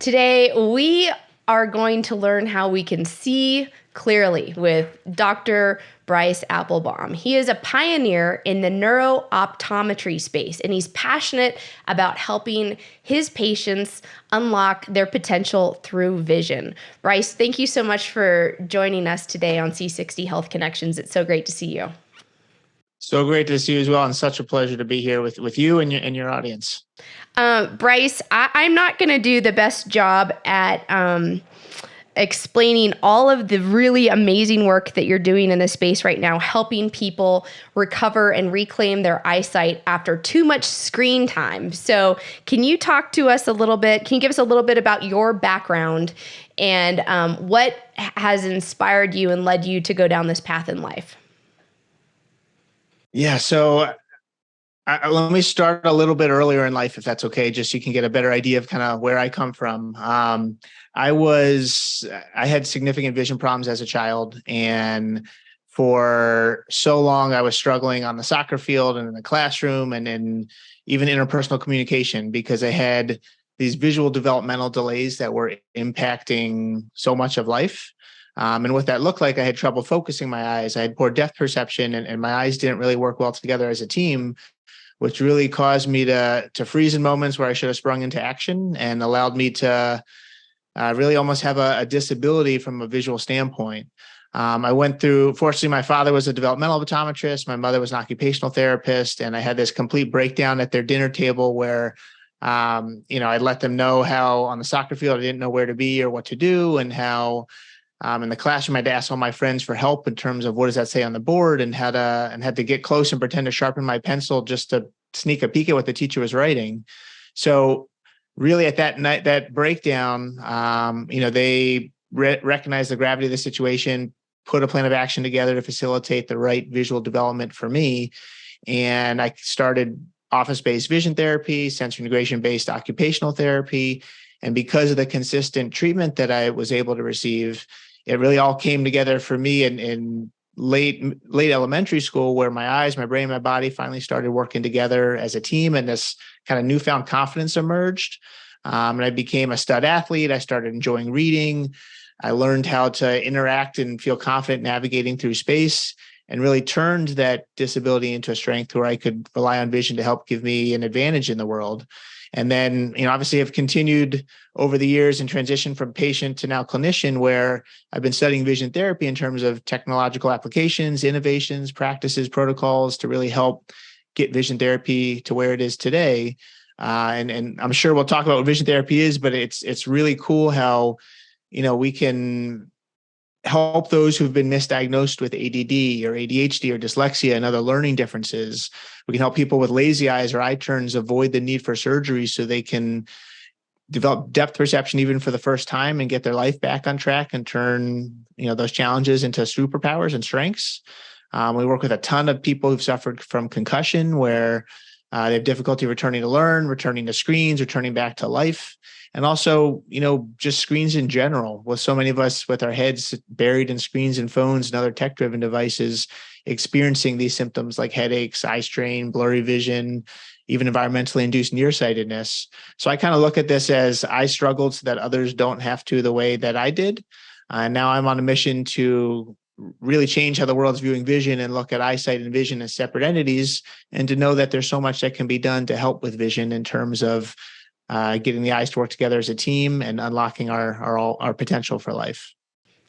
Today, we are going to learn how we can see clearly with Dr. Bryce Appelbaum. He is a pioneer in the neuro-optometry space, and he's passionate about helping his patients unlock their potential through vision. Bryce, thank you so much for joining us today on C60 Health Connections. It's so great to see you. So great to see you as well, and such a pleasure to be here with you and your audience. Bryce, I'm not going to do the best job at explaining all of the really amazing work that you're doing in this space right now, helping people recover and reclaim their eyesight after too much screen time. So can you talk to us a little bit? Can you give us a little bit about your background and what has inspired you and led you to go down this path in life? Yeah, so let me start a little bit earlier in life, if that's okay, just so you can get a better idea of kind of where I come from. I had significant vision problems as a child, and for so long I was struggling on the soccer field and in the classroom and in even interpersonal communication because I had these visual developmental delays that were impacting so much of life. And what that looked like, I had trouble focusing my eyes. I had poor depth perception, and my eyes didn't really work well together as a team, which really caused me to freeze in moments where I should have sprung into action and allowed me to really almost have a disability from a visual standpoint. I went through, fortunately, my father was a developmental optometrist. My mother was an occupational therapist, and I had this complete breakdown at their dinner table where I'd let them know how on the soccer field I didn't know where to be or what to do, and how in the classroom, I had to ask all my friends for help in terms of what does that say on the board, and had to get close and pretend to sharpen my pencil just to sneak a peek at what the teacher was writing. So really at that night, that breakdown, they recognized the gravity of the situation, put a plan of action together to facilitate the right visual development for me. And I started office-based vision therapy, sensory integration-based occupational therapy. And because of the consistent treatment that I was able to receive, it really all came together for me in late elementary school, where my eyes, my brain, my body finally started working together as a team, and this kind of newfound confidence emerged. And I became a stud athlete. I started enjoying reading. I learned how to interact and feel confident navigating through space, and really turned that disability into a strength where I could rely on vision to help give me an advantage in the world. And then, obviously I've continued over the years and transitioned from patient to now clinician, where I've been studying vision therapy in terms of technological applications, innovations, practices, protocols to really help get vision therapy to where it is today. And I'm sure we'll talk about what vision therapy is, but it's really cool how, we can help those who've been misdiagnosed with ADD or ADHD or dyslexia and other learning differences. We can help people with lazy eyes or eye turns avoid the need for surgery so they can develop depth perception even for the first time and get their life back on track and turn, those challenges into superpowers and strengths. We work with a ton of people who've suffered from concussion, where they have difficulty returning to learn, returning to screens, returning back to life. And also, just screens in general, with so many of us with our heads buried in screens and phones and other tech-driven devices, experiencing these symptoms like headaches, eye strain, blurry vision, even environmentally induced nearsightedness. So I kind of look at this as I struggled so that others don't have to the way that I did. And now I'm on a mission to really change how the world's viewing vision and look at eyesight and vision as separate entities, and to know that there's so much that can be done to help with vision in terms of getting the eyes to work together as a team and unlocking our potential for life.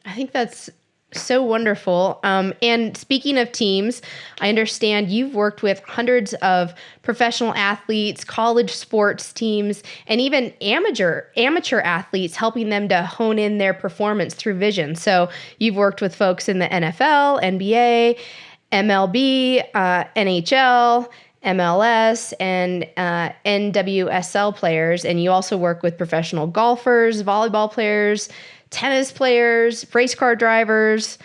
I think that's so wonderful. And speaking of teams, I understand you've worked with hundreds of professional athletes, college sports teams, and even amateur athletes, helping them to hone in their performance through vision. So you've worked with folks in the NFL, NBA, MLB, NHL, MLS, and NWSL players. And you also work with professional golfers, volleyball players, tennis players, race car drivers,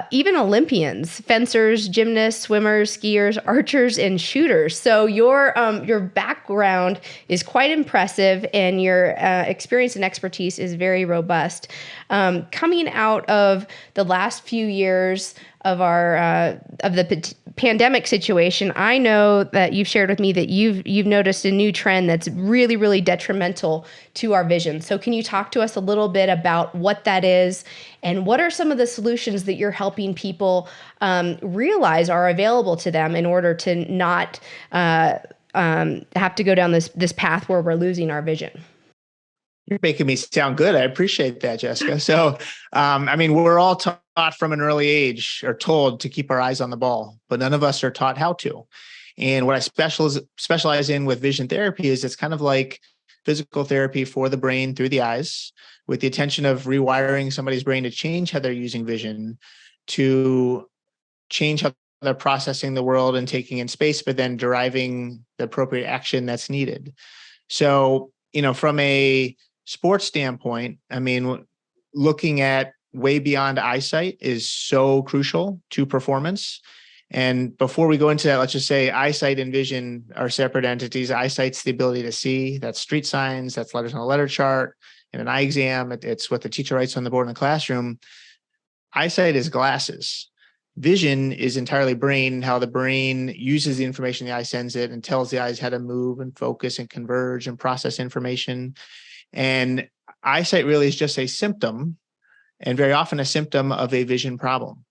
even Olympians, fencers, gymnasts, swimmers, skiers, archers, and shooters. So your background is quite impressive, and your experience and expertise is very robust. Coming out of the last few years the pandemic situation, I know that you've shared with me that you've noticed a new trend that's really, really detrimental to our vision. So can you talk to us a little bit about what that is, and what are some of the solutions that you're helping people realize are available to them in order to not have to go down this path where we're losing our vision? You're making me sound good. I appreciate that, Jessica. So, we're all taught from an early age, or told to keep our eyes on the ball, but none of us are taught how to. And what I specialize in with vision therapy is it's kind of like physical therapy for the brain through the eyes, with the intention of rewiring somebody's brain to change how they're using vision, to change how they're processing the world and taking in space, but then deriving the appropriate action that's needed. So, from a sports standpoint, looking at way beyond eyesight is so crucial to performance. And before we go into that, let's just say eyesight and vision are separate entities. Eyesight's the ability to see. That's street signs. That's letters on a letter chart. In an eye exam, it's what the teacher writes on the board in the classroom. Eyesight is glasses. Vision is entirely brain, how the brain uses the information the eye sends it and tells the eyes how to move and focus and converge and process information. And eyesight really is just a symptom, and very often a symptom of a vision problem.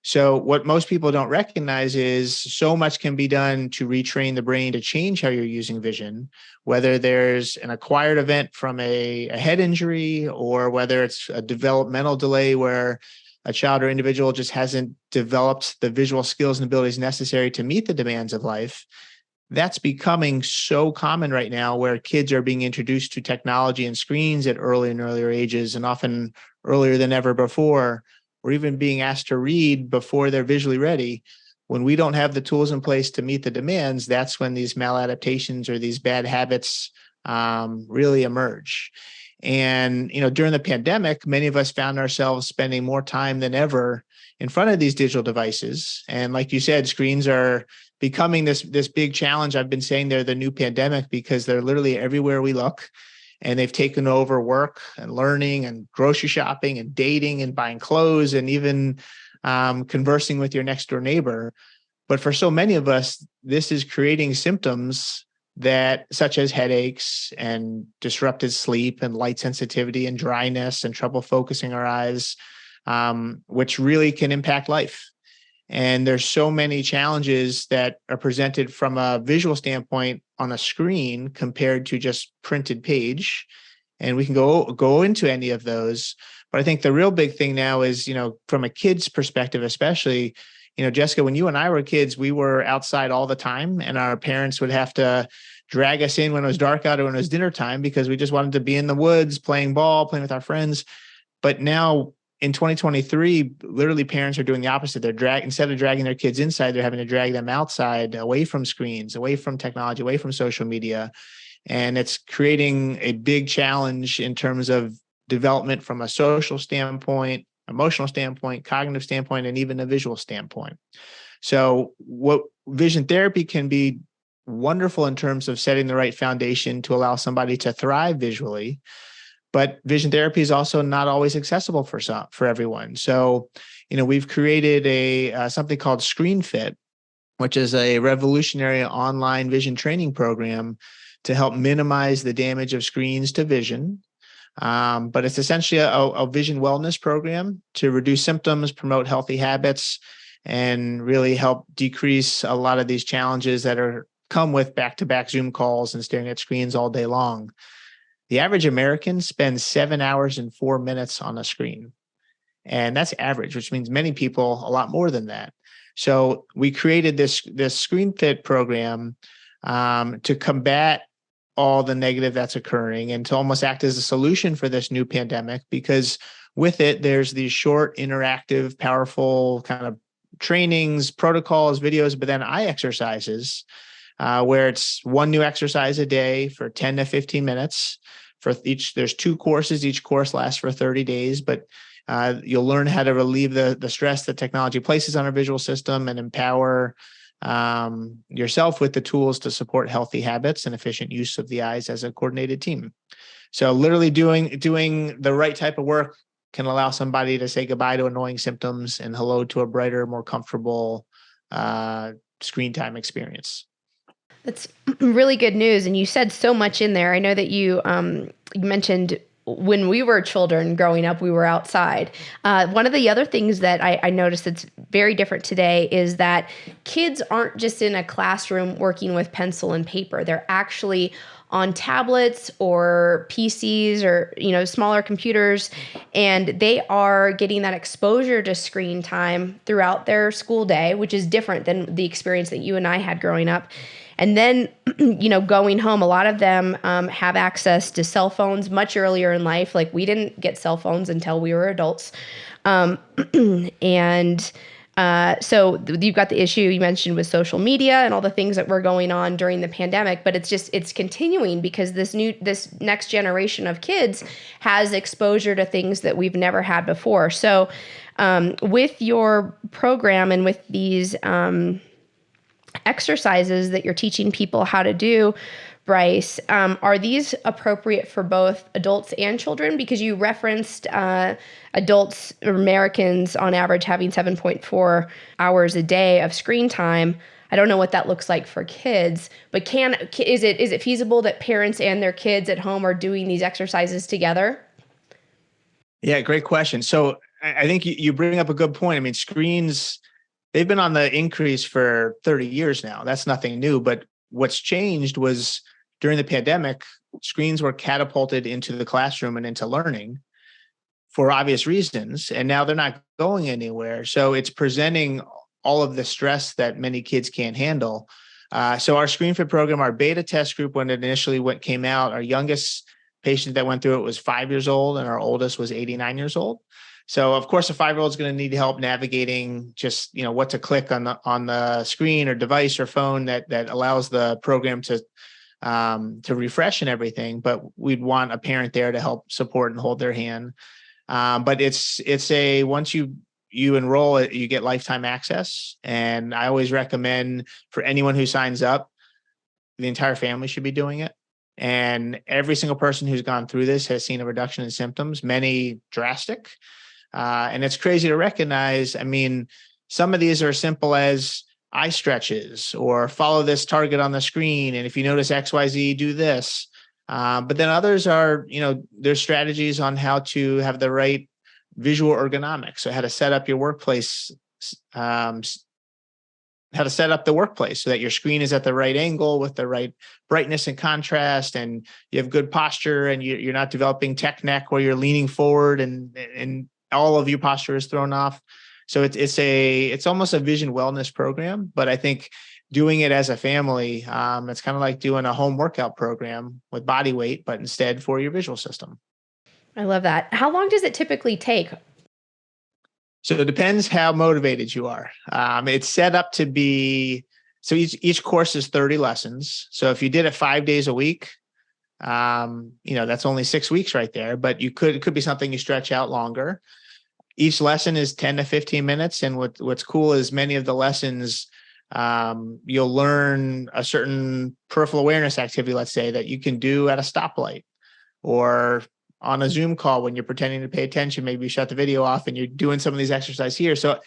So what most people don't recognize is so much can be done to retrain the brain to change how you're using vision, whether there's an acquired event from a head injury, or whether it's a developmental delay where a child or individual just hasn't developed the visual skills and abilities necessary to meet the demands of life. That's becoming so common right now, where kids are being introduced to technology and screens at earlier and earlier ages, and often earlier than ever before, or even being asked to read before they're visually ready. When we don't have the tools in place to meet the demands, that's when these maladaptations or these bad habits really emerge. And, during the pandemic, many of us found ourselves spending more time than ever in front of these digital devices. And like you said, screens are becoming this big challenge. I've been saying they're the new pandemic because they're literally everywhere we look. And they've taken over work and learning and grocery shopping and dating and buying clothes and even conversing with your next door neighbor. But for so many of us, this is creating symptoms such as headaches and disrupted sleep and light sensitivity and dryness and trouble focusing our eyes, which really can impact life. And there's so many challenges that are presented from a visual standpoint on a screen compared to just printed page. And we can go into any of those. But I think the real big thing now is, from a kid's perspective, especially, Jessica, when you and I were kids, we were outside all the time, and our parents would have to drag us in when it was dark out or when it was dinner time, because we just wanted to be in the woods, playing ball, playing with our friends. But now in 2023, literally parents are doing the opposite. Instead of dragging their kids inside, they're having to drag them outside, away from screens, away from technology, away from social media. And it's creating a big challenge in terms of development from a social standpoint, emotional standpoint, cognitive standpoint, and even a visual standpoint. So what vision therapy can be wonderful in terms of setting the right foundation to allow somebody to thrive visually. But vision therapy is also not always accessible for everyone. So, we've created something called Screen Fit, which is a revolutionary online vision training program to help minimize the damage of screens to vision. But it's essentially a vision wellness program to reduce symptoms, promote healthy habits, and really help decrease a lot of these challenges that come with back-to-back Zoom calls and staring at screens all day long. The average American spends 7 hours and 4 minutes on a screen. And that's average, which means many people a lot more than that. So we created this Screen Fit program to combat all the negative that's occurring and to almost act as a solution for this new pandemic, because with it, there's these short, interactive, powerful kind of trainings, protocols, videos, but then eye exercises, where it's one new exercise a day for 10 to 15 minutes. There's 2 courses. Each course lasts for 30 days, but you'll learn how to relieve the stress that technology places on our visual system and empower yourself with the tools to support healthy habits and efficient use of the eyes as a coordinated team. So literally doing the right type of work can allow somebody to say goodbye to annoying symptoms and hello to a brighter, more comfortable screen time experience. That's really good news. And you said so much in there. I know that you mentioned when we were children growing up, we were outside. One of the other things that I noticed that's very different today is that kids aren't just in a classroom working with pencil and paper. They're actually on tablets or PCs or, smaller computers, and they are getting that exposure to screen time throughout their school day, which is different than the experience that you and I had growing up. And then, going home, a lot of them have access to cell phones much earlier in life. Like, we didn't get cell phones until we were adults. And so you've got the issue you mentioned with social media and all the things that were going on during the pandemic, but it's continuing because this next generation of kids has exposure to things that we've never had before. So with your program and with these exercises that you're teaching people how to do, Bryce, are these appropriate for both adults and children? Because you referenced adults, Americans on average having 7.4 hours a day of screen time. I don't know what that looks like for kids, but is it feasible that parents and their kids at home are doing these exercises together? Yeah, great question. So I think you bring up a good point. I mean, screens, they've been on the increase for 30 years now. That's nothing new. But what's changed was during the pandemic, screens were catapulted into the classroom and into learning for obvious reasons. And now they're not going anywhere. So it's presenting all of the stress that many kids can't handle. So our Screen Fit program, our beta test group, when it initially came out, our youngest patient that went through it was 5 years old, and our oldest was 89 years old. So of course, a 5-year-old is going to need help navigating just what to click on the screen or device or phone that allows the program to refresh and everything. But we'd want a parent there to help support and hold their hand. But it's once you enroll it, you get lifetime access. And I always recommend for anyone who signs up, the entire family should be doing it. And every single person who's gone through this has seen a reduction in symptoms, many drastic. And it's crazy to recognize. I mean, some of these are simple as eye stretches or follow this target on the screen. And if you notice XYZ, do this. But then others are, there's strategies on how to have the right visual ergonomics. So how to set up your workplace, how to set up the workplace so that your screen is at the right angle with the right brightness and contrast, and you have good posture, and you're not developing tech neck where you're leaning forward and all of your posture is thrown off. So it's almost a vision wellness program, but I think doing it as a family, it's kind of like doing a home workout program with body weight, but instead for your visual system. I love that. How long does it typically take? So it depends how motivated you are. It's set up to be, so each course is 30 lessons. So if you did it 5 days a week, that's only 6 weeks right there, but it could be something you stretch out longer. Each lesson is 10 to 15 minutes. And what's cool is many of the lessons, you'll learn a certain peripheral awareness activity, let's say, that you can do at a stoplight or on a Zoom call when you're pretending to pay attention. Maybe you shut the video off and you're doing some of these exercises here. So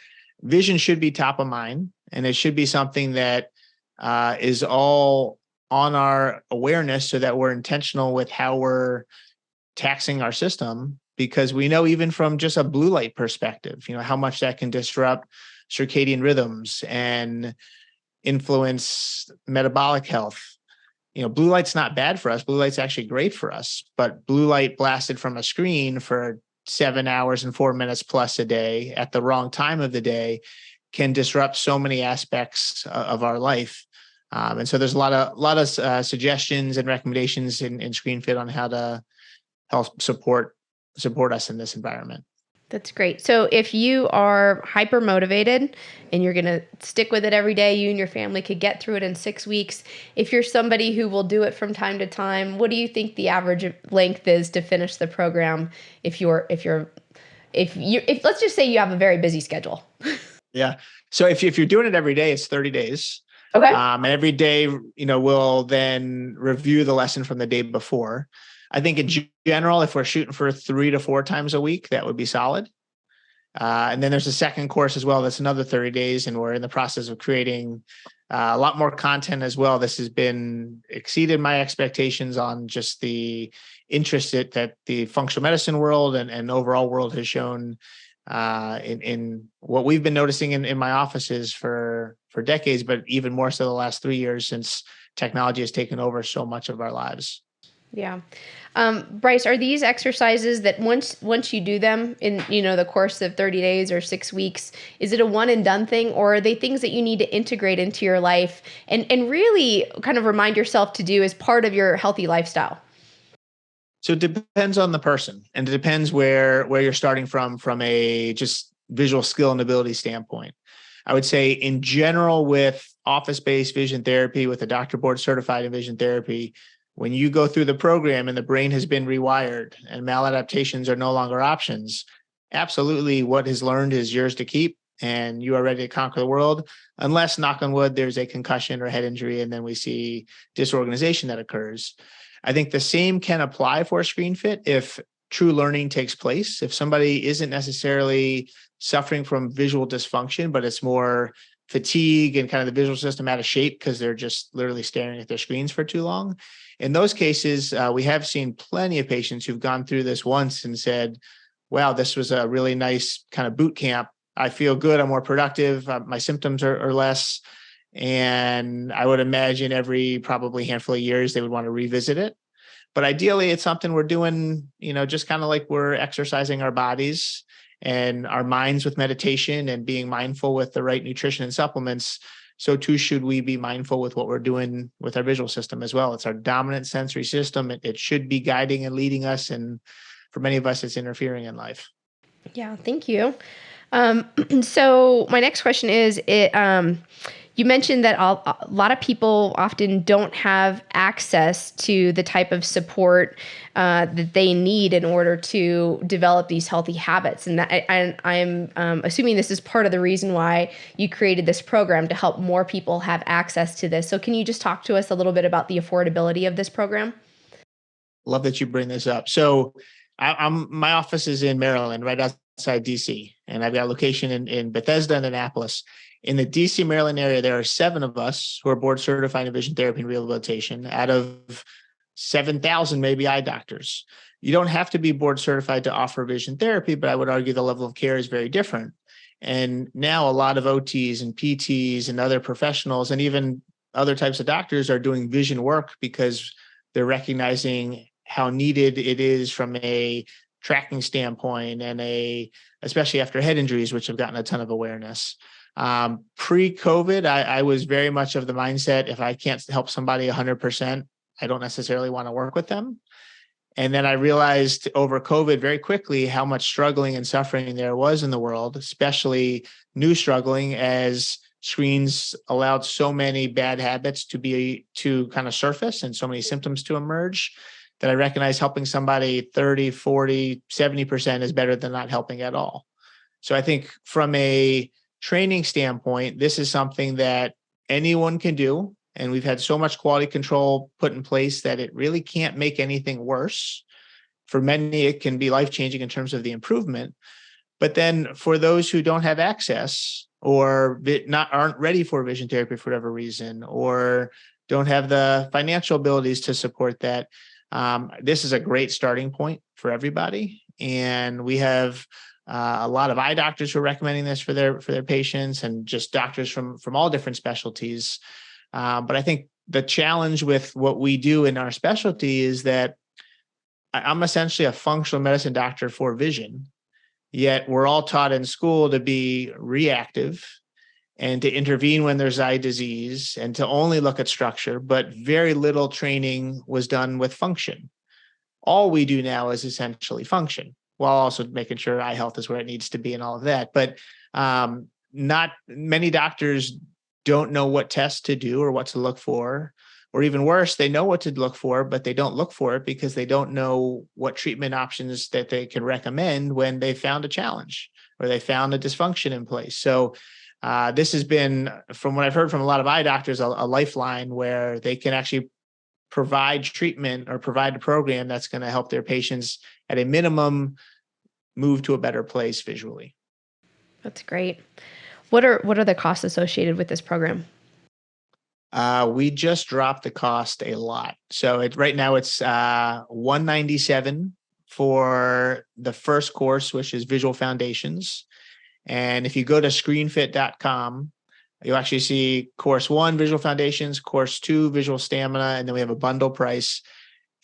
vision should be top of mind, and it should be something that is all on our awareness so that we're intentional with how we're taxing our system, because we know even from just a blue light perspective, how much that can disrupt circadian rhythms and influence metabolic health. Blue light's not bad for us. Blue light's actually great for us, but blue light blasted from a screen for 7 hours and 4 minutes plus a day at the wrong time of the day can disrupt so many aspects of our life. And so there's a lot of suggestions and recommendations in Screen Fit on how to help support us in this environment. That's great. So if you are hyper motivated and you're going to stick with it every day, you and your family could get through it in 6 weeks. If you're somebody who will do it from time to time, what do you think the average length is to finish the program? If let's just say you have a very busy schedule. Yeah. So if you're doing it every day, it's 30 days. Okay. And every day, we'll then review the lesson from the day before. I think in general, if we're shooting for 3 to 4 times a week, that would be solid. And then there's a second course as well. That's another 30 days. And we're in the process of creating a lot more content as well. This has been exceeded my expectations on just the interest that the functional medicine world and overall world has shown in what we've been noticing in my offices for decades, but even more so the last 3 years since technology has taken over so much of our lives. Yeah. Bryce, are these exercises that once you do them in, the course of 30 days or 6 weeks, is it a one and done thing, or are they things that you need to integrate into your life and really kind of remind yourself to do as part of your healthy lifestyle? So it depends on the person, and it depends where you're starting from a just visual skill and ability standpoint. I would say in general with office-based vision therapy, with a doctor board certified in vision therapy, when you go through the program and the brain has been rewired and maladaptations are no longer options, absolutely what is learned is yours to keep and you are ready to conquer the world, unless, knock on wood, there's a concussion or head injury and then we see disorganization that occurs. I think the same can apply for screen fit if true learning takes place. If somebody isn't necessarily suffering from visual dysfunction, but it's more fatigue and kind of the visual system out of shape because they're just literally staring at their screens for too long. In those cases, we have seen plenty of patients who've gone through this once and said, wow, this was a really nice kind of boot camp. I feel good. I'm more productive. My symptoms are less. And I would imagine every probably handful of years, they would want to revisit it. But ideally, it's something we're doing, just kind of like we're exercising our bodies and our minds with meditation and being mindful with the right nutrition and supplements. So too should we be mindful with what we're doing with our visual system as well. It's our dominant sensory system. It should be guiding and leading us. And for many of us, it's interfering in life. Yeah, thank you. So my next question is, you mentioned that a lot of people often don't have access to the type of support that they need in order to develop these healthy habits. And I'm assuming this is part of the reason why you created this program to help more people have access to this. So can you just talk to us a little bit about the affordability of this program? Love that you bring this up. So my office is in Maryland, right outside DC, and I've got a location in Bethesda and Annapolis. In the DC, Maryland area, there are 7 of us who are board certified in vision therapy and rehabilitation out of 7,000 maybe eye doctors. You don't have to be board certified to offer vision therapy, but I would argue the level of care is very different. And now a lot of OTs and PTs and other professionals and even other types of doctors are doing vision work because they're recognizing how needed it is from a tracking standpoint and especially after head injuries, which have gotten a ton of awareness. Pre-COVID, I was very much of the mindset, if I can't help somebody 100%, I don't necessarily want to work with them. And then I realized over COVID very quickly how much struggling and suffering there was in the world, especially new struggling as screens allowed so many bad habits to kind of surface and so many symptoms to emerge that I recognize helping somebody 30, 40, 70% is better than not helping at all. So I think from a training standpoint, this is something that anyone can do. And we've had so much quality control put in place that it really can't make anything worse. For many, it can be life-changing in terms of the improvement. But then for those who don't have access or aren't ready for vision therapy for whatever reason, or don't have the financial abilities to support that, this is a great starting point for everybody. And we have a lot of eye doctors who are recommending this for their patients, and just doctors from all different specialties. But I think the challenge with what we do in our specialty is that I'm essentially a functional medicine doctor for vision, yet we're all taught in school to be reactive and to intervene when there's eye disease and to only look at structure, but very little training was done with function. All we do now is essentially function, while also making sure eye health is where it needs to be and all of that. But not many doctors don't know what tests to do or what to look for, or even worse, they know what to look for, but they don't look for it because they don't know what treatment options that they can recommend when they found a challenge or they found a dysfunction in place. So this has been, from what I've heard from a lot of eye doctors, a lifeline where they can actually provide treatment or provide a program that's going to help their patients at a minimum move to a better place visually. That's great. What are the costs associated with this program? We just dropped the cost a lot. So right now it's $197 for the first course, which is Visual Foundations. And if you go to screenfit.com, you'll actually see course 1, Visual Foundations, course 2, Visual Stamina, and then we have a bundle price.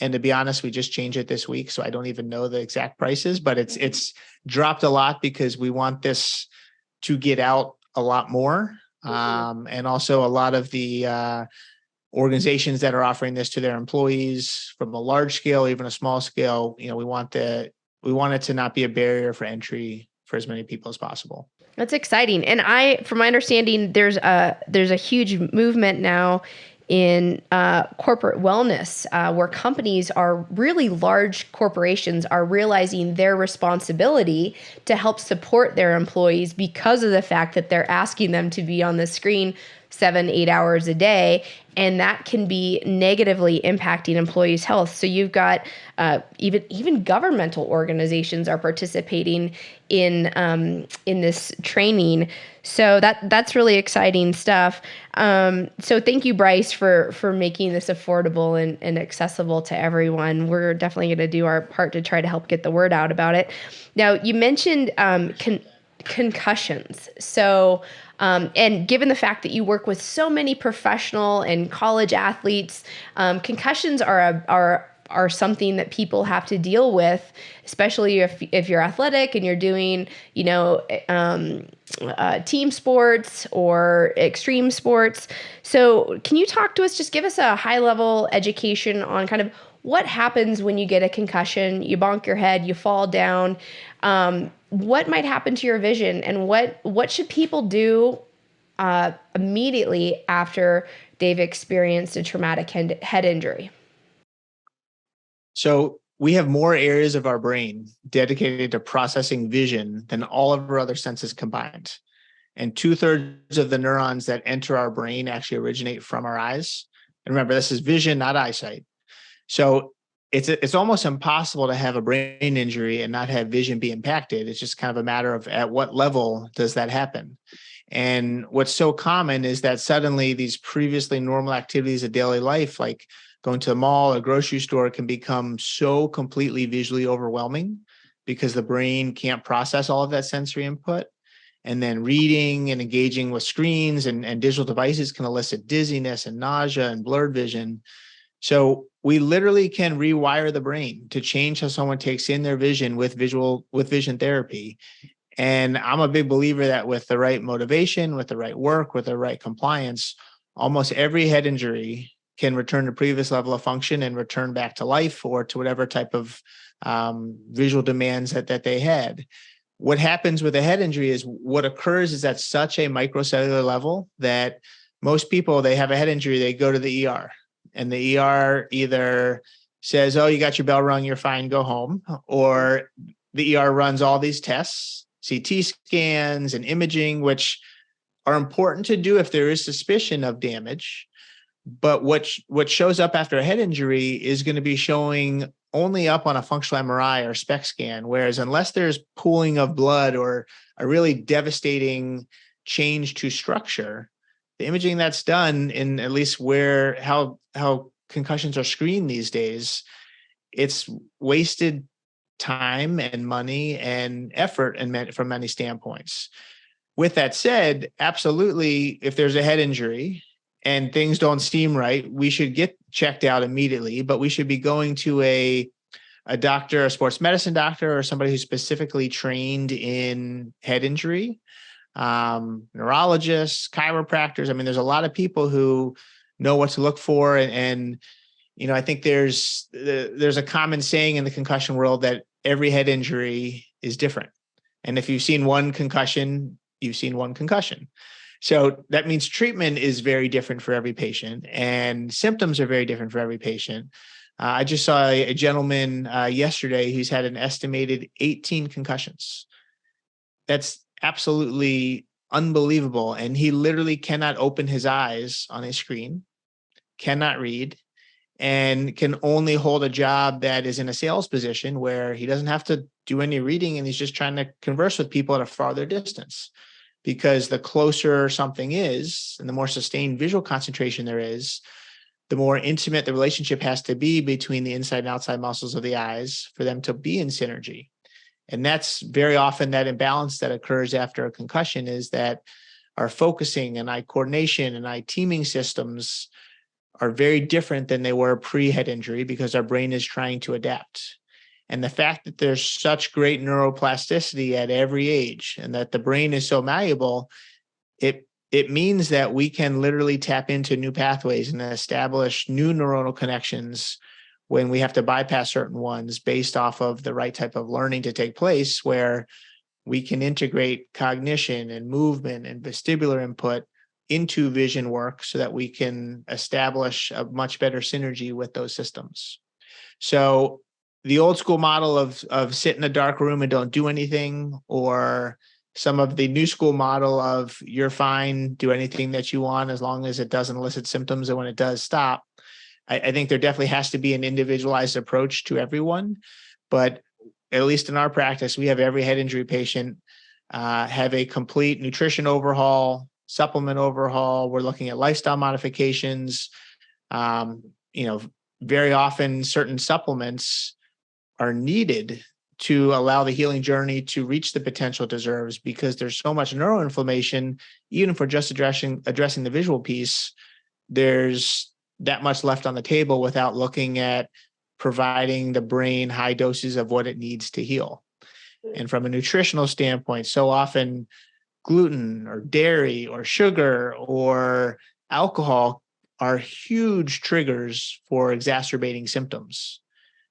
And to be honest, we just changed it this week, so I don't even know the exact prices, but it's dropped a lot because we want this to get out a lot more. And also a lot of the organizations that are offering this to their employees from a large scale, even a small scale, we want it to not be a barrier for entry for as many people as possible. That's exciting. And from my understanding, there's a huge movement now in corporate wellness, where companies are really large corporations are realizing their responsibility to help support their employees because of the fact that they're asking them to be on the screen 7-8 hours a day, and that can be negatively impacting employees' health. So you've got even governmental organizations are participating in this training. So that's really exciting stuff. So thank you, Bryce, for making this affordable and accessible to everyone. We're definitely going to do our part to try to help get the word out about it. Now, you mentioned concussions. So, and given the fact that you work with so many professional and college athletes, concussions are something that people have to deal with, especially if you're athletic and you're doing, team sports or extreme sports. So can you talk to us, just give us a high level education on kind of what happens when you get a concussion, you bonk your head, you fall down, what might happen to your vision, and what should people do immediately after they've experienced a traumatic head injury? So we have more areas of our brain dedicated to processing vision than all of our other senses combined. And 2/3 of the neurons that enter our brain actually originate from our eyes. And remember, this is vision, not eyesight. So it's almost impossible to have a brain injury and not have vision be impacted. It's just kind of a matter of at what level does that happen. And what's so common is that suddenly these previously normal activities of daily life, like going to the mall or grocery store, can become so completely visually overwhelming because the brain can't process all of that sensory input. And then reading and engaging with screens and digital devices can elicit dizziness and nausea and blurred vision. So we literally can rewire the brain to change how someone takes in their vision with vision therapy. And I'm a big believer that with the right motivation, with the right work, with the right compliance, almost every head injury can return to previous level of function and return back to life or to whatever type of visual demands that they had. What happens with a head injury is what occurs is at such a microcellular level that most people, they have a head injury, they go to the ER, and the ER either says, oh, you got your bell rung, you're fine, go home. Or the ER runs all these tests, CT scans and imaging, which are important to do if there is suspicion of damage. But what shows up after a head injury is going to be showing only up on a functional MRI or SPECT scan, whereas unless there's pooling of blood or a really devastating change to structure, the imaging that's done in at least how concussions are screened these days, it's wasted time and money and effort from many standpoints. With that said, absolutely, if there's a head injury and things don't seem right, we should get checked out immediately, but we should be going to a doctor, a sports medicine doctor, or somebody who's specifically trained in head injury, neurologists, chiropractors. I mean, there's a lot of people who know what to look for. And I think there's a common saying in the concussion world that every head injury is different. And if you've seen one concussion, you've seen one concussion. So that means treatment is very different for every patient and symptoms are very different for every patient. I just saw a gentleman yesterday who's had an estimated 18 concussions. That's absolutely unbelievable. And he literally cannot open his eyes on a screen, cannot read. and can only hold a job that is in a sales position where he doesn't have to do any reading and he's just trying to converse with people at a farther distance. Because the closer something is and the more sustained visual concentration there is, the more intimate the relationship has to be between the inside and outside muscles of the eyes for them to be in synergy. And that's very often that imbalance that occurs after a concussion, is that our focusing and eye coordination and eye teaming systems are very different than they were pre-head injury, because our brain is trying to adapt. And the fact that there's such great neuroplasticity at every age and that the brain is so malleable, it means that we can literally tap into new pathways and establish new neuronal connections when we have to bypass certain ones based off of the right type of learning to take place, where we can integrate cognition and movement and vestibular input into vision work so that we can establish a much better synergy with those systems. So the old school model of sit in a dark room and don't do anything, or some of the new school model of you're fine, do anything that you want as long as it doesn't elicit symptoms, and when it does, stop. I think there definitely has to be an individualized approach to everyone. But at least in our practice, we have every head injury patient have a complete nutrition overhaul, supplement overhaul. We're looking at lifestyle modifications. Very often certain supplements are needed to allow the healing journey to reach the potential it deserves, because there's so much neuroinflammation. Even for just addressing the visual piece, there's that much left on the table without looking at providing the brain high doses of what it needs to heal. And from a nutritional standpoint, so often gluten or dairy or sugar or alcohol are huge triggers for exacerbating symptoms.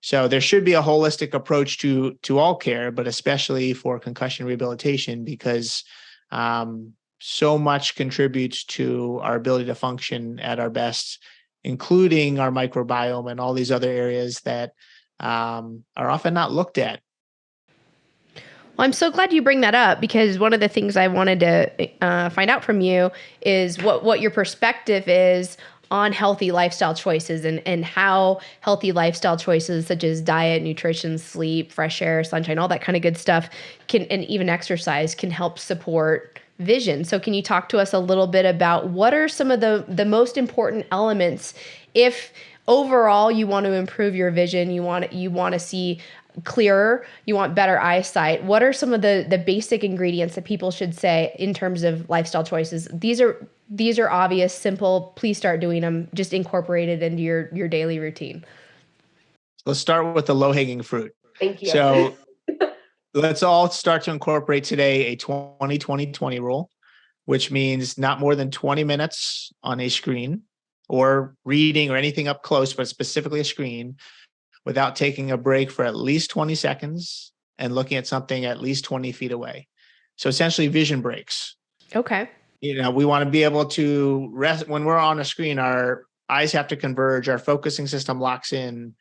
So there should be a holistic approach to all care, but especially for concussion rehabilitation, because so much contributes to our ability to function at our best, including our microbiome and all these other areas that are often not looked at. Well, I'm so glad you bring that up, because one of the things I wanted to find out from you is what your perspective is on healthy lifestyle choices, and how healthy lifestyle choices such as diet, nutrition, sleep, fresh air, sunshine, all that kind of good stuff and even exercise can help support vision. So can you talk to us a little bit about what are some of the most important elements if overall you want to improve your vision, you want to see clearer, you want better eyesight? What are some of the basic ingredients that people should say in terms of lifestyle choices? These are obvious, simple. Please start doing them. Just incorporate it into your daily routine. Let's start with the low-hanging fruit. Thank you. So let's all start to incorporate today a 20-20-20 rule, which means not more than 20 minutes on a screen or reading or anything up close, but specifically a screen, without taking a break for at least 20 seconds and looking at something at least 20 feet away. So essentially vision breaks. Okay. We want to be able to rest when we're on a screen. Our eyes have to converge, our focusing system locks in,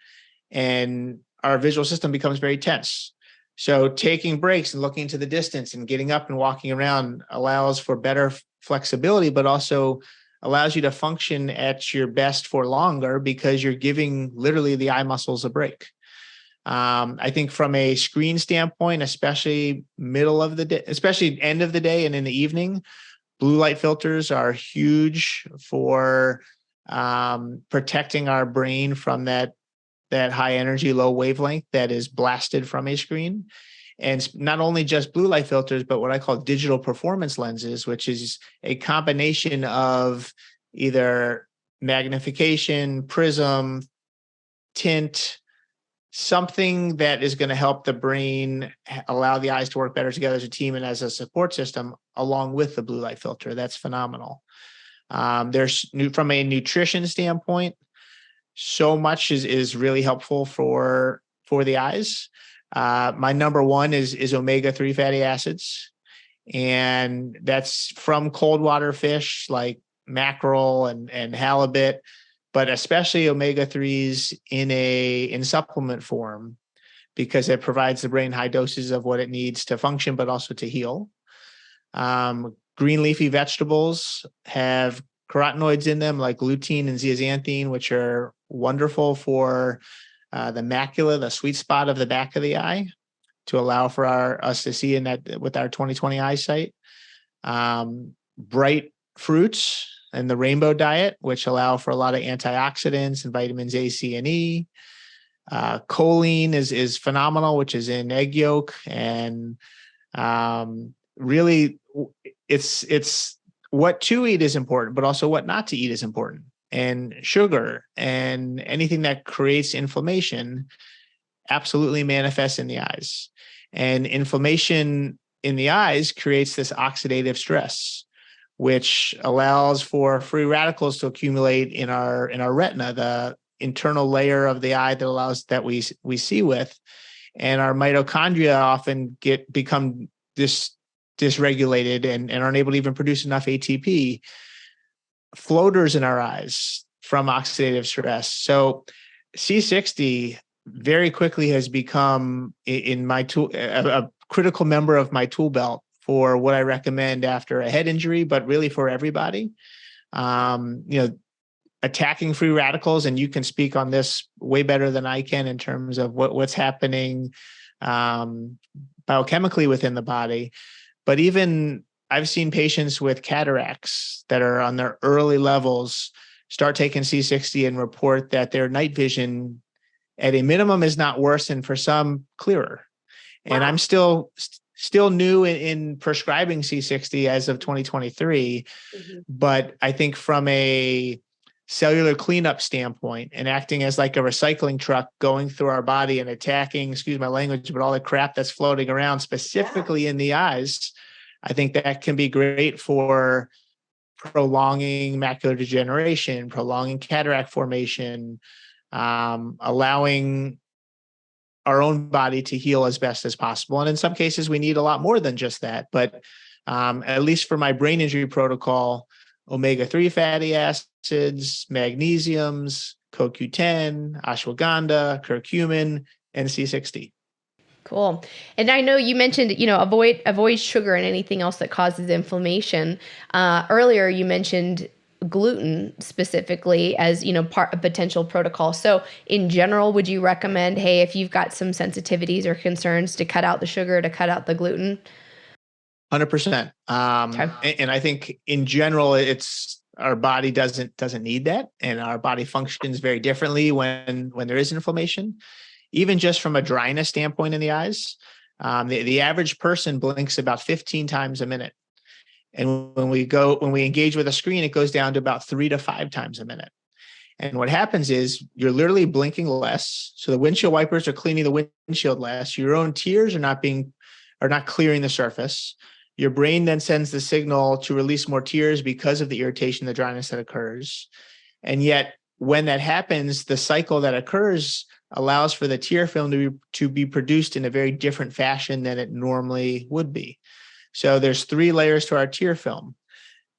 and our visual system becomes very tense. So taking breaks and looking to the distance and getting up and walking around allows for better flexibility, but also allows you to function at your best for longer, because you're giving literally the eye muscles a break. I think from a screen standpoint, especially middle of the day, especially end of the day and in the evening, blue light filters are huge for protecting our brain from that high energy, low wavelength that is blasted from a screen. And not only just blue light filters, but what I call digital performance lenses, which is a combination of either magnification, prism, tint, something that is going to help the brain allow the eyes to work better together as a team and as a support system, along with the blue light filter. That's phenomenal. There's from a nutrition standpoint, so much is really helpful for the eyes. My number one is omega-3 fatty acids. And that's from cold water fish like mackerel and halibut, but especially omega-3s in supplement form, because it provides the brain high doses of what it needs to function, but also to heal. Green leafy vegetables have carotenoids in them like lutein and zeaxanthin, which are wonderful for the macula, the sweet spot of the back of the eye, to allow for us to see in that with our 20/20 eyesight. Bright fruits and the rainbow diet, which allow for a lot of antioxidants and vitamins A, C, and E. Choline is phenomenal, which is in egg yolk, and really, it's what to eat is important, but also what not to eat is important. And sugar and anything that creates inflammation absolutely manifests in the eyes. And inflammation in the eyes creates this oxidative stress, which allows for free radicals to accumulate in our retina, the internal layer of the eye that allows that we see with. And our mitochondria often become dysregulated and aren't able to even produce enough ATP, floaters in our eyes from oxidative stress. So C60 very quickly has become in my tool a critical member of my tool belt for what I recommend after a head injury, but really for everybody. Attacking free radicals, and you can speak on this way better than I can in terms of what's happening biochemically within the body. But even I've seen patients with cataracts that are on their early levels start taking C60 and report that their night vision at a minimum is not worse, and for some clearer. Wow. And I'm still new in prescribing C60 as of 2023. Mm-hmm. But I think from a cellular cleanup standpoint and acting as like a recycling truck going through our body and attacking, excuse my language, but all the crap that's floating around specifically in the eyes, I think that can be great for prolonging macular degeneration, prolonging cataract formation, allowing our own body to heal as best as possible. And in some cases, we need a lot more than just that. But at least for my brain injury protocol, omega-3 fatty acids, magnesiums, CoQ10, ashwagandha, curcumin, and C60. Cool. And I know you mentioned, avoid sugar and anything else that causes inflammation. Earlier, you mentioned gluten specifically as, part of potential protocol. So in general, would you recommend, hey, if you've got some sensitivities or concerns, to cut out the sugar, to cut out the gluten? 100%. Okay. And I think in general, it's our body doesn't need that, and our body functions very differently when there is inflammation. Even just from a dryness standpoint in the eyes, the average person blinks about 15 times a minute. And when we engage with a screen, it goes down to about 3 to 5 times a minute. And what happens is you're literally blinking less. So the windshield wipers are cleaning the windshield less. Your own tears are not clearing the surface. Your brain then sends the signal to release more tears because of the irritation, the dryness that occurs. And yet when that happens, the cycle that occurs allows for the tear film to be produced in a very different fashion than it normally would be. So there's 3 layers to our tear film.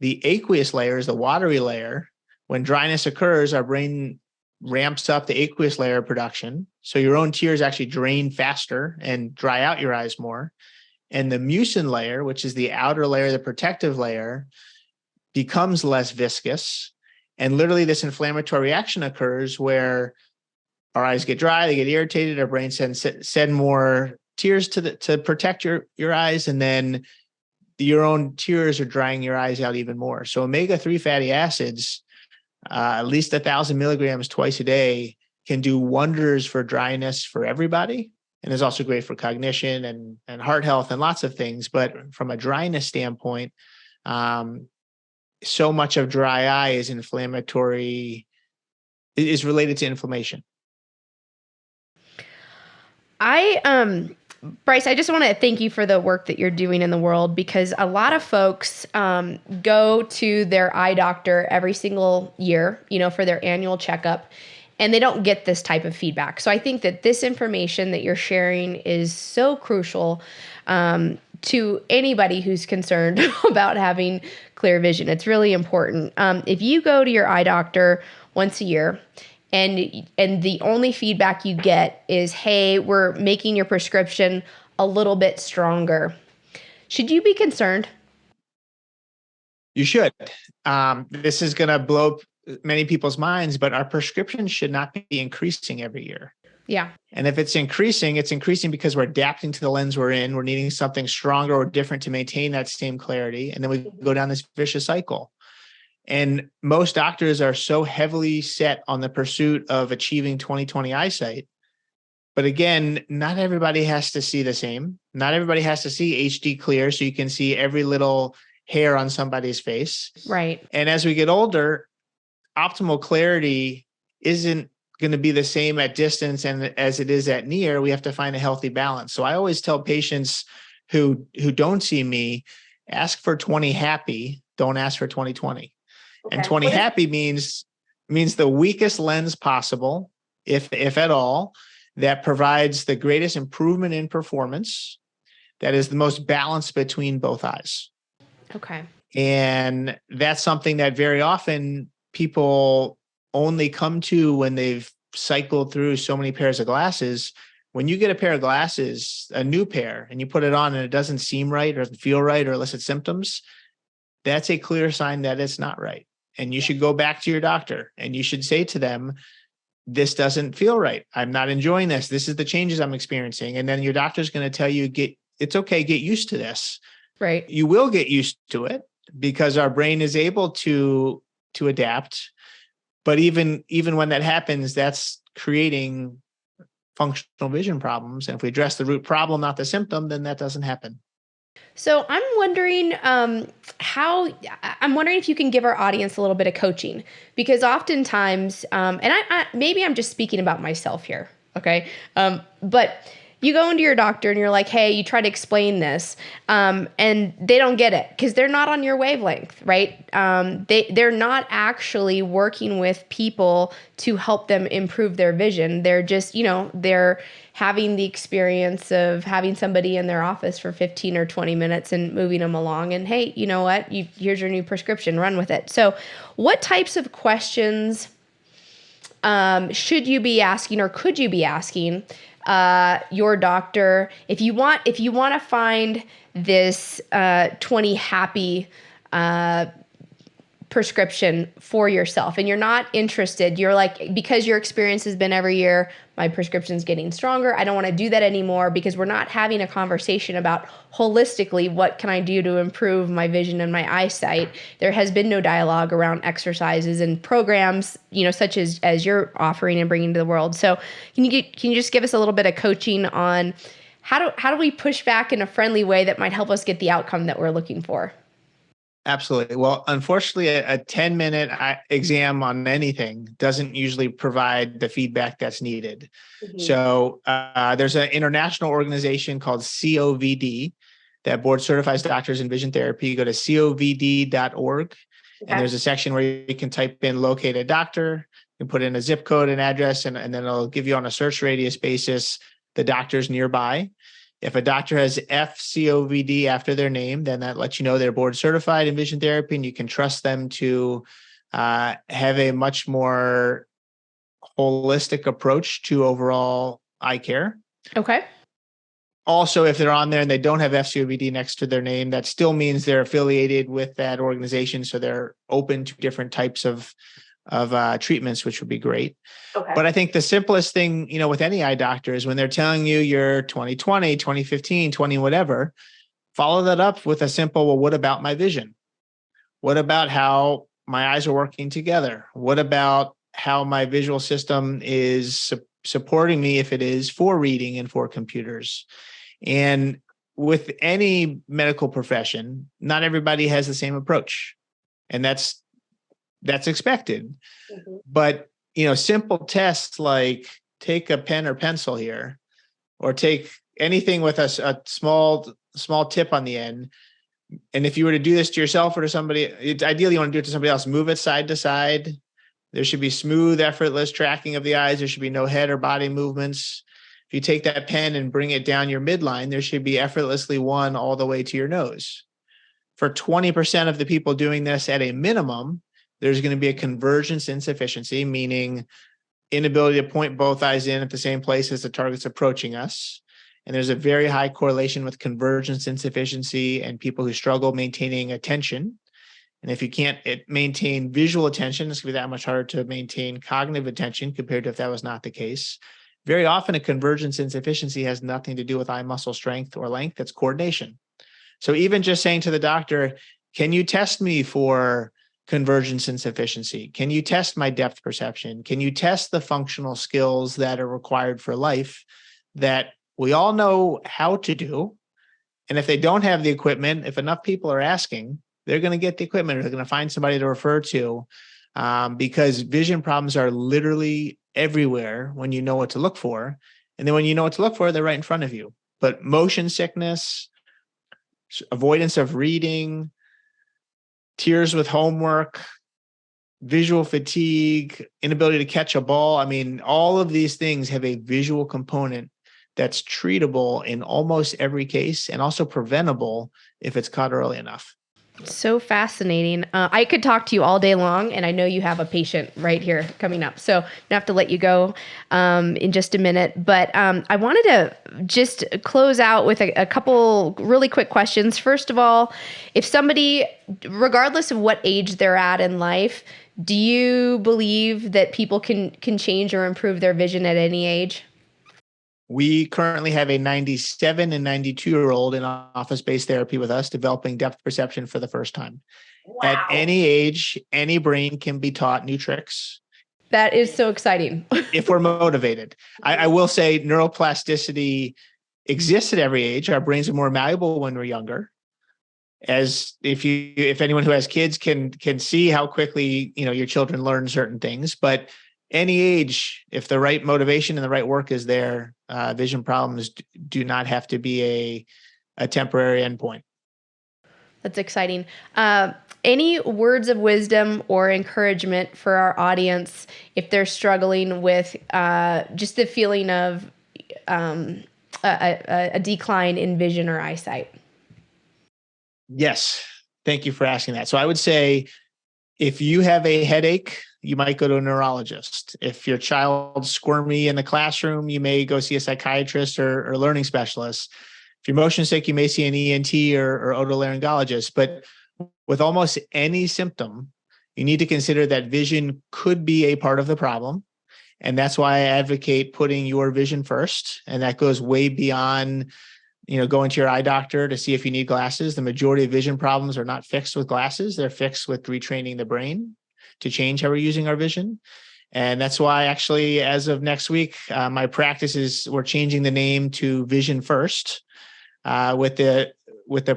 The aqueous layer is the watery layer. When dryness occurs, our brain ramps up the aqueous layer production. So your own tears actually drain faster and dry out your eyes more. And the mucin layer, which is the outer layer, the protective layer, becomes less viscous. And literally this inflammatory reaction occurs where our eyes get dry, they get irritated, our brain send more tears to protect your eyes, and then your own tears are drying your eyes out even more. So omega-3 fatty acids, at least 1,000 milligrams twice a day, can do wonders for dryness for everybody. And is also great for cognition and heart health and lots of things. But from a dryness standpoint, so much of dry eye is related to inflammation. Bryce, I just want to thank you for the work that you're doing in the world, because a lot of folks go to their eye doctor every single year, for their annual checkup, and they don't get this type of feedback. So I think that this information that you're sharing is so crucial to anybody who's concerned about having clear vision. It's really important. If you go to your eye doctor once a year, and the only feedback you get is, hey, we're making your prescription a little bit stronger, should you be concerned? You should. This is going to blow many people's minds, but our prescriptions should not be increasing every year. Yeah. And if it's increasing because we're adapting to the lens we're in. We're needing something stronger or different to maintain that same clarity. And then we go down this vicious cycle. And most doctors are so heavily set on the pursuit of achieving 20/20 eyesight. But again, not everybody has to see the same. Not everybody has to see HD clear so you can see every little hair on somebody's face. Right. And as we get older, optimal clarity isn't going to be the same at distance and as it is at near. We have to find a healthy balance. So I always tell patients who don't see me, ask for 20 happy, don't ask for 20/20. Okay. And 20 happy means the weakest lens possible, if at all, that provides the greatest improvement in performance, that is the most balance between both eyes. Okay. And that's something that very often people only come to when they've cycled through so many pairs of glasses. When you get a pair of glasses, a new pair, and you put it on and it doesn't seem right or doesn't feel right or elicit symptoms, that's a clear sign that it's not right. And you should go back to your doctor and you should say to them, this doesn't feel right. I'm not enjoying this. This is the changes I'm experiencing. And then your doctor's going to tell you, it's okay, get used to this. Right. You will get used to it because our brain is able to adapt. But even when that happens, that's creating functional vision problems. And if we address the root problem, not the symptom, then that doesn't happen. So I'm wondering if you can give our audience a little bit of coaching, because oftentimes, and I maybe I'm just speaking about myself here, okay? But you go into your doctor and you're like, hey, you try to explain this, and they don't get it because they're not on your wavelength, right? They're not actually working with people to help them improve their vision. They're just, they're having the experience of having somebody in their office for 15 or 20 minutes and moving them along. And hey, you know what? Here's your new prescription, run with it. So what types of questions should you be asking, or could you be asking your doctor if you want to find this 20 happy prescription for yourself, and you're not interested, you're like, because your experience has been every year, my prescription's getting stronger, I don't want to do that anymore, because we're not having a conversation about holistically what can I do to improve my vision and my eyesight. There has been no dialogue around exercises and programs, such as you're offering and bringing to the world. So can you just give us a little bit of coaching on how do we push back in a friendly way that might help us get the outcome that we're looking for? Absolutely. Well, unfortunately, a 10-minute exam on anything doesn't usually provide the feedback that's needed. Mm-hmm. So there's an international organization called COVD that board certifies doctors in vision therapy. You go to covd.org, and there's a section where you can type in locate a doctor, you can put in a zip code and address, and then it'll give you on a search radius basis the doctors nearby. If a doctor has FCOVD after their name, then that lets you know they're board certified in vision therapy, and you can trust them to have a much more holistic approach to overall eye care. Okay. Also, if they're on there and they don't have FCOVD next to their name, that still means they're affiliated with that organization, so they're open to different types of treatments, which would be great. Okay. But I think the simplest thing, with any eye doctor is when they're telling you you're 20/20, 20/15, 20, whatever, follow that up with a simple, well, what about my vision? What about how my eyes are working together? What about how my visual system is supporting me, if it is, for reading and for computers? And with any medical profession, not everybody has the same approach. And that's expected. Mm-hmm. But, simple tests like take a pen or pencil here, or take anything with a small tip on the end. And if you were to do this to yourself or to somebody, ideally you want to do it to somebody else, move it side to side. There should be smooth, effortless tracking of the eyes. There should be no head or body movements. If you take that pen and bring it down your midline, there should be effortlessly one all the way to your nose. For 20% of the people doing this at a minimum, there's going to be a convergence insufficiency, meaning inability to point both eyes in at the same place as the target's approaching us. And there's a very high correlation with convergence insufficiency and people who struggle maintaining attention. And if you can't maintain visual attention, it's going to be that much harder to maintain cognitive attention compared to if that was not the case. Very often, a convergence insufficiency has nothing to do with eye muscle strength or length. It's coordination. So even just saying to the doctor, can you test me for convergence insufficiency? Can you test my depth perception? Can you test the functional skills that are required for life that we all know how to do? And if they don't have the equipment, if enough people are asking, they're going to get the equipment, or they're going to find somebody to refer to, because vision problems are literally everywhere when you know what to look for. And then when you know what to look for, they're right in front of you. But motion sickness, avoidance of reading, tears with homework, visual fatigue, inability to catch a ball. I mean, all of these things have a visual component that's treatable in almost every case and also preventable if it's caught early enough. So fascinating. I could talk to you all day long, and I know you have a patient right here coming up. So I have to let you go in just a minute. But I wanted to just close out with a couple really quick questions. First of all, if somebody, regardless of what age they're at in life, do you believe that people can change or improve their vision at any age? We currently have a 97 and 92-year-old in office-based therapy with us, developing depth perception for the first time. Wow. At any age, any brain can be taught new tricks. That is so exciting. If we're motivated. I will say neuroplasticity exists at every age. Our brains are more malleable when we're younger. As if anyone who has kids can see how quickly, your children learn certain things, but any age, if the right motivation and the right work is there, vision problems do not have to be a temporary endpoint. That's exciting. Any words of wisdom or encouragement for our audience if they're struggling with just the feeling of a decline in vision or eyesight? Yes. Thank you for asking that. So I would say if you have a headache, you might go to a neurologist. If your child's squirmy in the classroom, you may go see a psychiatrist or learning specialist. If you're motion sick, you may see an ENT or otolaryngologist. But with almost any symptom, you need to consider that vision could be a part of the problem. And that's why I advocate putting your vision first. And that goes way beyond going to your eye doctor to see if you need glasses. The majority of vision problems are not fixed with glasses. They're fixed with retraining the brain to change how we're using our vision. And that's why actually, as of next week, my practice we're changing the name to Vision First, with the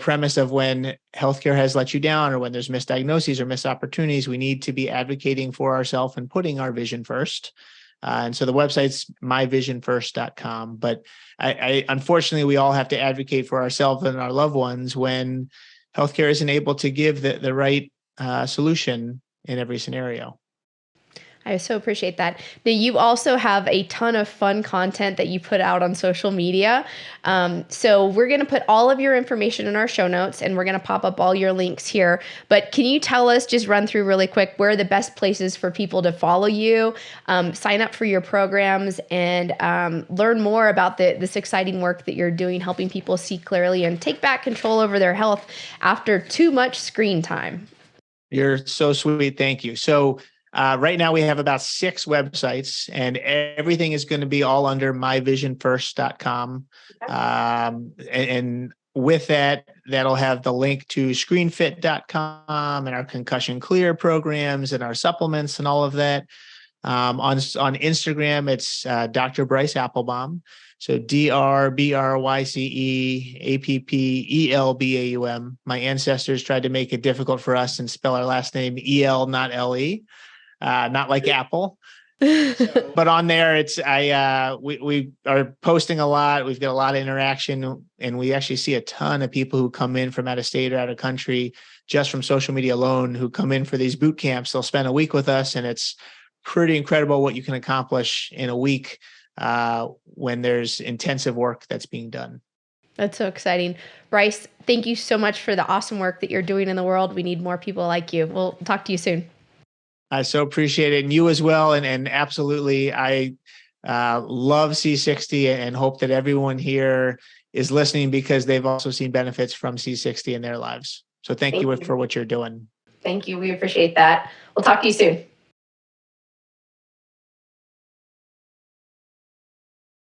premise of when healthcare has let you down or when there's misdiagnoses or missed opportunities, we need to be advocating for ourselves and putting our vision first. And so the website's myvisionfirst.com. But I unfortunately, we all have to advocate for ourselves and our loved ones when healthcare isn't able to give the right solution in every scenario. I so appreciate that. Now, you also have a ton of fun content that you put out on social media. So we're going to put all of your information in our show notes, and we're going to pop up all your links here. But can you tell us, just run through really quick, where are the best places for people to follow you, sign up for your programs, and learn more about this exciting work that you're doing, helping people see clearly and take back control over their health after too much screen time? You're so sweet. Thank you. So right now we have about 6 websites, and everything is going to be all under myvisionfirst.com. And with that, that'll have the link to screenfit.com and our concussion clear programs and our supplements and all of that. On Instagram, it's Dr. Bryce Appelbaum. So DrBryceAppelbaum. My ancestors tried to make it difficult for us and spell our last name EL, not LE, not like Apple. But on there, we are posting a lot. We've got a lot of interaction, and we actually see a ton of people who come in from out of state or out of country just from social media alone who come in for these boot camps. They'll spend a week with us, and it's pretty incredible what you can accomplish in a week when there's intensive work that's being done. That's so exciting. Bryce, thank you so much for the awesome work that you're doing in the world. We need more people like you. We'll talk to you soon. I so appreciate it. And you as well. And absolutely, I love C60 and hope that everyone here is listening because they've also seen benefits from C60 in their lives. So thank you for what you're doing. Thank you. We appreciate that. We'll talk to you soon.